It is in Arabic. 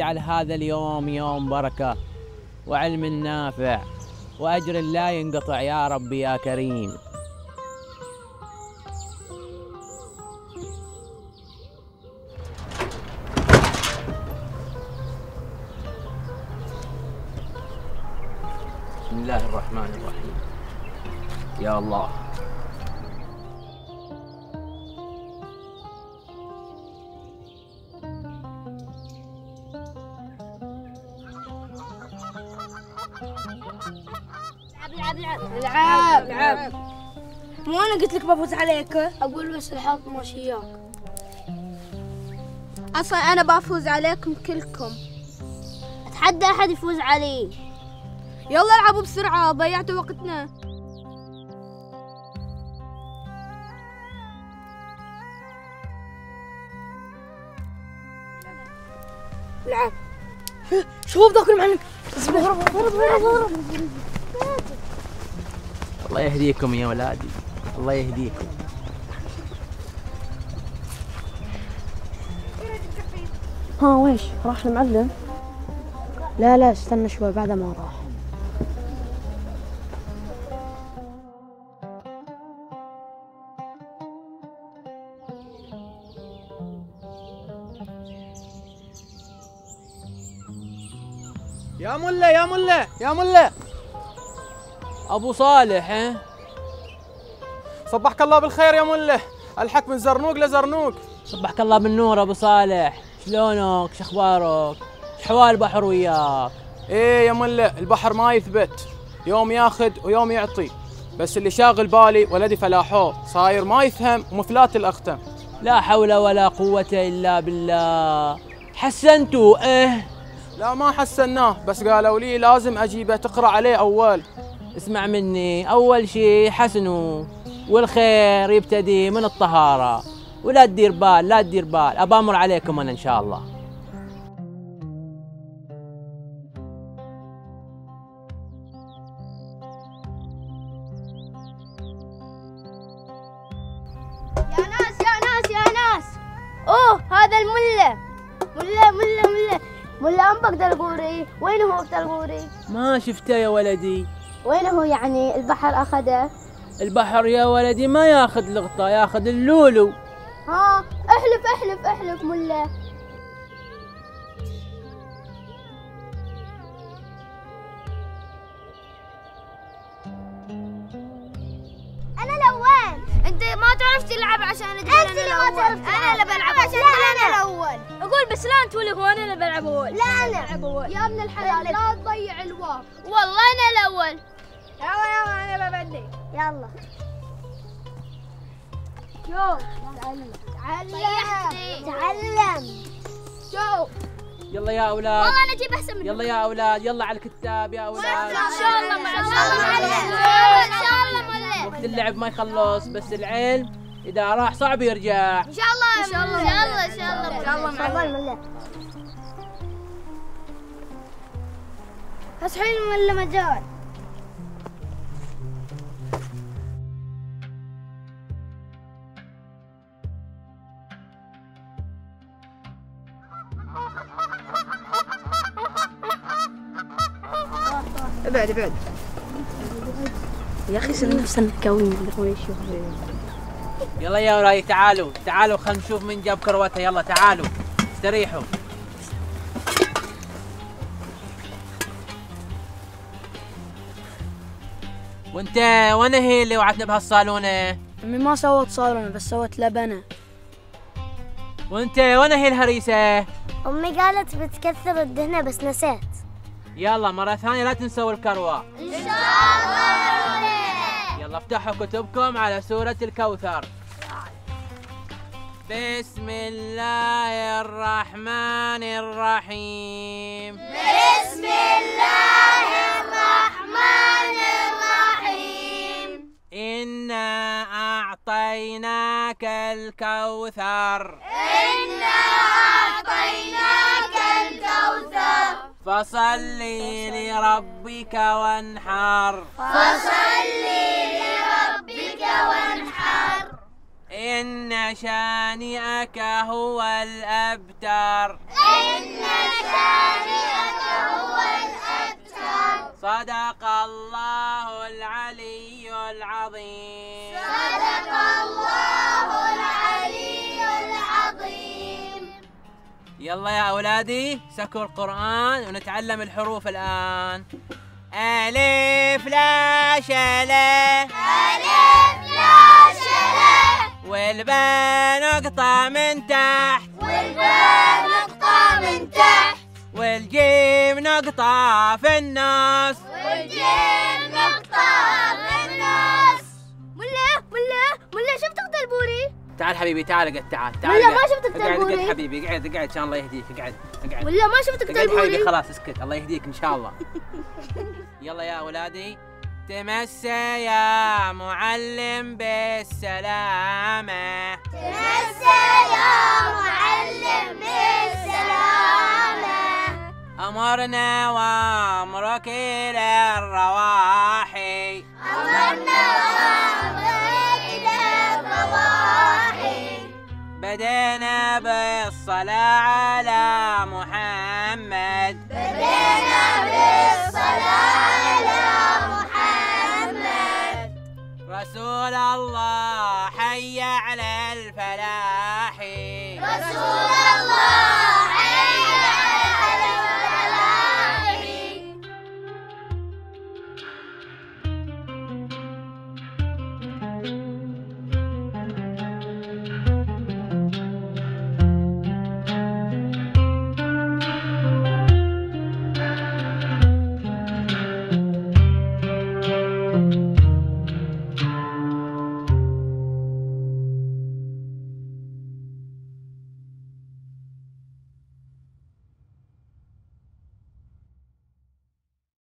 واجعل هذا اليوم يوم بركة وعلم نافع وأجر لا ينقطع يا رب يا كريم. بسم الله الرحمن الرحيم. يا الله. العب. مو انا قلت لك بفوز عليك؟ اقول بس الحظ ماشي وياك. اصلا انا بفوز عليكم كلكم. اتحدى احد يفوز علي. يلا العبوا بسرعة، ضيعتوا وقتنا. العب. شوف ذاك المعنك. الله يهديكم يا ولادي، الله يهديكم. ها ويش راح المعلم؟ لا استنى شوي بعد ما راح. يا ملا يا ملا يا ملا. أبو صالح ها؟ صبحك الله بالخير يا ملا، الحق من زرنوق لزرنوق. صبحك الله بالنور أبو صالح، شلونك؟ شخبارك؟ شحوال البحر وياك؟ ايه يا ملا، البحر ما يثبت، يوم ياخذ ويوم يعطي، بس اللي شاغل بالي ولدي فلاحو صاير ما يفهم ومفلات الأختم. لا حول ولا قوة إلا بالله. حسنتوا لا ما حسناه، بس قالوا لي لازم أجيبه تقرأ عليه أول. اسمع مني، أول شي حسنوا، والخير يبتدي من الطهارة، ولا تدير بال لا تدير بال، أبامر عليكم أنا إن شاء الله. يا ناس اوه هذا الملا. ملا أم بقدر وين هو بتلغوري؟ ما شفته يا ولدي. وين هو يعني البحر أخذه؟ البحر يا ولدي ما ياخذ لغطة، ياخذ اللولو. ها احلف ملا. أنا الأول. أنت ما تعرف تلعب عشان تقول أنا الأول. أنا اللي بلعب عشان تقول أنا الأول. اقول بس لا انت ولا هو، انا اللي بلعب اول. لا أنا. يا ابن الحلال لا تضيع الواو. والله أنا الأول. يلا انا ببدي. يلا. شوف. تعلم. شوف. يلا يا أولاد. والله أنا أجيب أحسن منك. يلا يا أولاد، يلا على الكتاب يا أولاد. إن شاء الله ملا. وقت اللعب ما يخلص، بس العلم إذا راح صعب يرجع. إن شاء الله. إن شاء الله ملا. أصحين ولا مجال؟ ابعد يا أخي سن نفسنا كوين يشوف. يلا يا وراي، تعالوا خلينا نشوف من جاب كروته. يلا تعالوا استريحوا. وانت وين هي اللي وعدتنا بهالصالونه؟ أمي ما سوت صالونة بس سوت لبنة. وانت وين هي الهريسه؟ أمي قالت بتكثر الدهنة بس نسيت. يلا مرة ثانية لا تنسوا الكروة. إن شاء الله. يلا افتحوا كتبكم على سورة الكوثر. بسم الله الرحمن الرحيم. بسم الله الرحمن الرحيم. إنا أعطيناك الكوثر. إنا أعطيناك الكوثر. فصل لربك وانحر. وانحر. إن شانئك هو الأبتر. إن شانئك هو الأبتر. صدق الله العلي العظيم. صدق الله العلي العظيم. يلا يا أولادي سكوا القرآن ونتعلم الحروف الآن. ألف لا شلة، ألف لا شلة، والباء نقطة من تحت، والباء نقطة من تحت، والجيم نقطة في النص، والجيم نقطة في النص. ملا شفت اخت البوري؟ تعال حبيبي تعال قد تعال تعال. ولا ما شفتك اقعد تلبوري؟ قد حبيبي اقعد ان شاء الله يهديك. اقعد ولا ما شفتك اقعد حبيبي تلبوري؟ خلاص اسكت الله يهديك ان شاء الله. يلا يا اولادي تمسى يا معلم بالسلامة، تمسى يا معلم بالسلامة، أمرنا وأمرك إلى الرواحي، أمرنا وأمرك إلى الرواحي، بدينا بالصلاة على محمد، بدينا بالصلاة على محمد، رسول الله حي على الفلاح، رسول الله